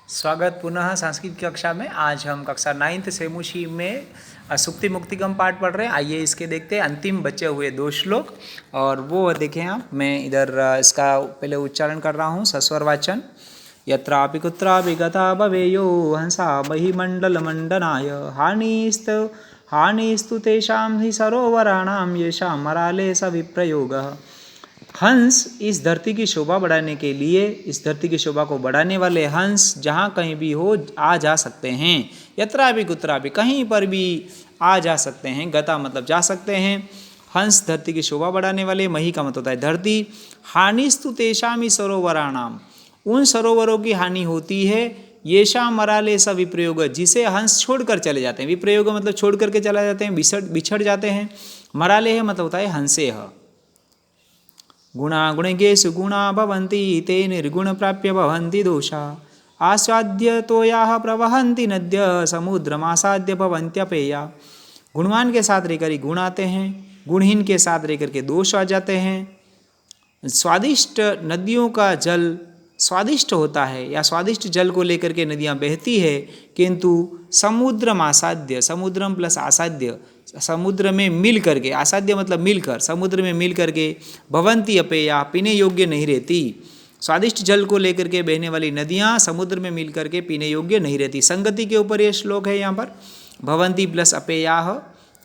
स्वागत पुनः संस्कृत की कक्षा में। आज हम कक्षा 9th सेमुशी में सुक्ति मुक्तिगम पाठ पढ़ रहे हैं। आइए इसके देखते हैं अंतिम बचे हुए 2 श्लोक। और वो देखें आप, मैं इधर इसका पहले उच्चारण कर रहा हूँ सस्वर वाचन। यत्रापि कुत्रापि गता भवेयो हंसा बहिमण्डलमण्डनाय हानिस्तु तेषां हि सरोवराणां येषां मराले स विप्रयोगः। हंस इस धरती की शोभा बढ़ाने के लिए, इस धरती की शोभा को बढ़ाने वाले हंस जहाँ कहीं भी हो आ जा सकते हैं। यत्रा भी कुत्रा भी, कहीं पर भी आ जा सकते हैं। गता मतलब जा सकते हैं। हंस धरती की शोभा बढ़ाने वाले, मही का मतलब होता है धरती। हानिस्तु तेषामि सरोवराणाम, उन सरोवरों की हानि होती है। येषां मराले स विप्रयोग, जिसे हंस छोड़कर चले जाते हैं। विप्रयोग मतलब छोड़ करके चला जाते हैं, बिछड़ जाते हैं। मराले है मतलब होता है हंसेह। गुणा गुणिकेषु गुणा भवन्ति ते निर्गुण प्राप्य भवन्ति दोषा आस्वाद्य तोयाः प्रवहन्ति नद्य समुद्रमासाद्य भवन्त्यपेया। गुणवान के साथ रहकर ही गुण आते हैं, गुणहीन के साथ रहकर के दोष आ जाते हैं। स्वादिष्ट नदियों का जल स्वादिष्ट होता है, या स्वादिष्ट जल को लेकर के नदियाँ बहती है, किंतु समुद्रम आसाद्य, समुद्रम प्लस आसाद्य, समुद्र में मिल करके, आसाद्य मतलब मिलकर, समुद्र में मिल करके भवंती अपेया, पीने योग्य नहीं रहती। स्वादिष्ट जल को लेकर के बहने वाली नदियाँ समुद्र में मिल करके पीने योग्य नहीं रहती। संगति के ऊपर यह श्लोक है। यहाँ पर भवंती प्लस अपेया,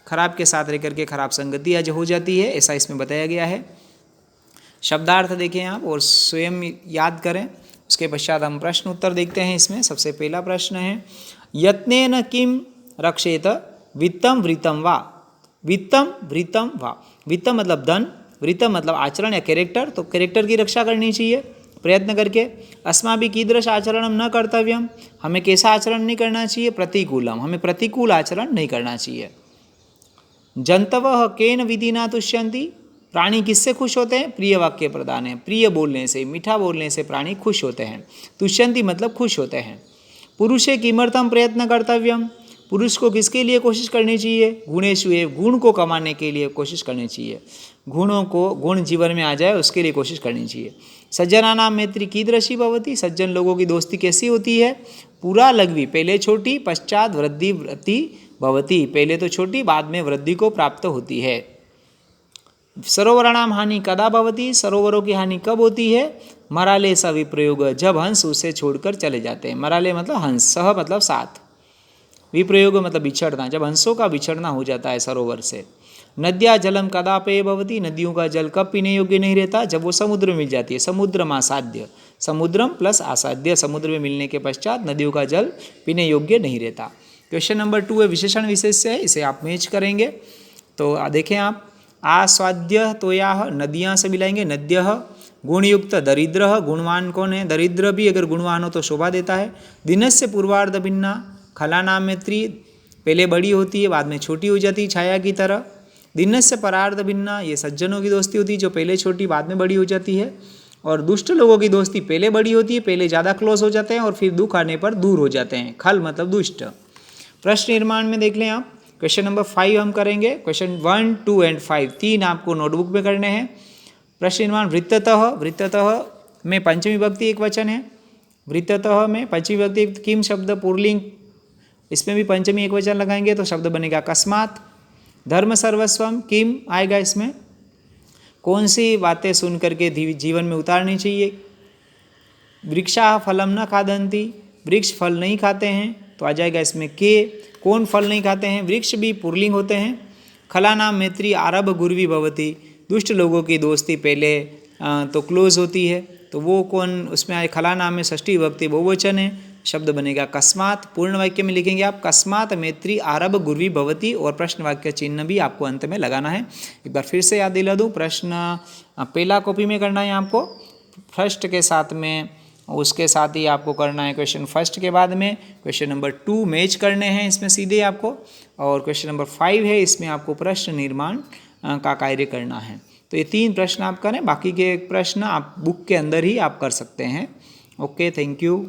खराब के साथ रह करके खराब संगति आज हो जाती है, ऐसा इसमें बताया गया है। शब्दार्थ देखें आप और स्वयं याद करें। उसके पश्चात हम प्रश्न उत्तर देखते हैं। इसमें सबसे पहला प्रश्न है, यत्नेन किम रक्षेत वित्तम वृतम वा। वित्तम वृतम वा, वित्तम मतलब धन, वृतम मतलब आचरण या कैरेक्टर, तो कैरेक्टर की रक्षा करनी चाहिए प्रयत्न करके। अस्माभिः कीदृश आचरणम न कर्तव्यम, हमें कैसा आचरण नहीं करना चाहिए। प्रतिकूलम, हमें प्रतिकूल आचरण नहीं करना चाहिए। जंतवः केन विधिना तुष्यन्ति, प्राणी किससे खुश होते हैं। प्रिय वाक्य प्रदान है, प्रिय बोलने से, मीठा बोलने से प्राणी खुश होते हैं। तुष्यन्ति मतलब खुश होते हैं। पुरुषे किमर्थम प्रयत्न कर्तव्यम, पुरुष को किसके लिए कोशिश करनी चाहिए। गुणेषु एव, गुण को कमाने के लिए कोशिश करनी चाहिए। गुण जीवन में आ जाए उसके लिए कोशिश करनी चाहिए। सज्जनानां मैत्री कीदृशी भवति, सज्जन लोगों की दोस्ती कैसी होती है। पूरा लघ्वी, पहले छोटी पश्चात वृद्धि भवति, पहले तो छोटी बाद में वृद्धि को प्राप्त होती है। सरोवराणाम हानि कदा भवति, सरोवरों की हानि कब होती है। मराले स विप्रयोग, जब हंस उसे छोड़कर चले जाते हैं। मराले मतलब हंस, सह मतलब साथ, विप्रयोग मतलब बिछड़ना, जब हंसों का बिछड़ना हो जाता है सरोवर से। नद्या जलम कदा पेय भवति, नदियों का जल कब पीने योग्य नहीं रहता। जब वो समुद्र में मिल जाती है। समुद्रम आसाद्य, समुद्रम प्लस आसाद्य, समुद्र में मिलने के पश्चात नदियों का जल पीने योग्य नहीं रहता। क्वेश्चन नंबर 2 है विशेषण विशेष्य है, इसे आप मैच करेंगे। तो देखें आप, आस्वाद्य तोयाः, नदियाँ से मिलाएंगे। नद्यः गुणयुक्त दरिद्र, गुणवान कौन है। दरिद्र भी अगर गुणवान हो तो शोभा देता है। दिनस्य पूर्वार्ध भिन्ना, खलानाम मैत्री, पहले बड़ी होती है बाद में छोटी हो जाती है छाया की तरह। दिनस्य परार्ध भिन्ना, ये सज्जनों की दोस्ती होती है जो पहले छोटी बाद में बड़ी हो जाती है। और दुष्ट लोगों की दोस्ती पहले बड़ी होती है, पहले ज़्यादा क्लोज हो जाते हैं और फिर दुख आने पर दूर हो जाते हैं। खल मतलब दुष्ट। प्रश्न निर्माण में देख लें आप, क्वेश्चन नंबर 5 हम करेंगे। क्वेश्चन 1, 2 एंड 5 तीन आपको नोटबुक में करने हैं। प्रश्न निर्माण, वृत्ततः, वृत्ततः में पंचमी विभक्ति एक वचन है। वृत्ततः में पंचमी विभक्ति किम शब्द पुरलिंग, इसमें भी पंचमी एक वचन लगाएंगे तो शब्द बनेगा अकस्मात। धर्म सर्वस्वम, किम आएगा इसमें। कौन सी बातें सुन करके जीवन में उतारनी चाहिए। वृक्षा फलम न खादंती, वृक्ष फल नहीं खाते हैं तो आ जाएगा इसमें के। कौन फल नहीं खाते हैं, वृक्ष भी पुरलिंग होते हैं। खलानाम मैत्री आरभ गुर्वी भवती, दुष्ट लोगों की दोस्ती पहले तो क्लोज होती है, तो वो कौन उसमें आए। खलानाम में षष्ठी विभक्ति बहुवचन है, शब्द बनेगा कस्मात। पूर्ण वाक्य में लिखेंगे आप, कस्मात मैत्री आरभ गुर्वी भवती, और प्रश्न वाक्य चिन्ह भी आपको अंत में लगाना है। एक बार फिर से याद दिला दूँ, प्रश्न पहला कॉपी में करना है आपको, फर्स्ट के साथ में, उसके साथ ही आपको करना है क्वेश्चन फर्स्ट के बाद में क्वेश्चन नंबर 2 मैच करने हैं इसमें सीधे आपको, और क्वेश्चन नंबर 5 है इसमें आपको प्रश्न निर्माण का कार्य करना है। तो ये 3 प्रश्न आप करें, बाकी के प्रश्न आप बुक के अंदर ही आप कर सकते हैं। Okay, thank you.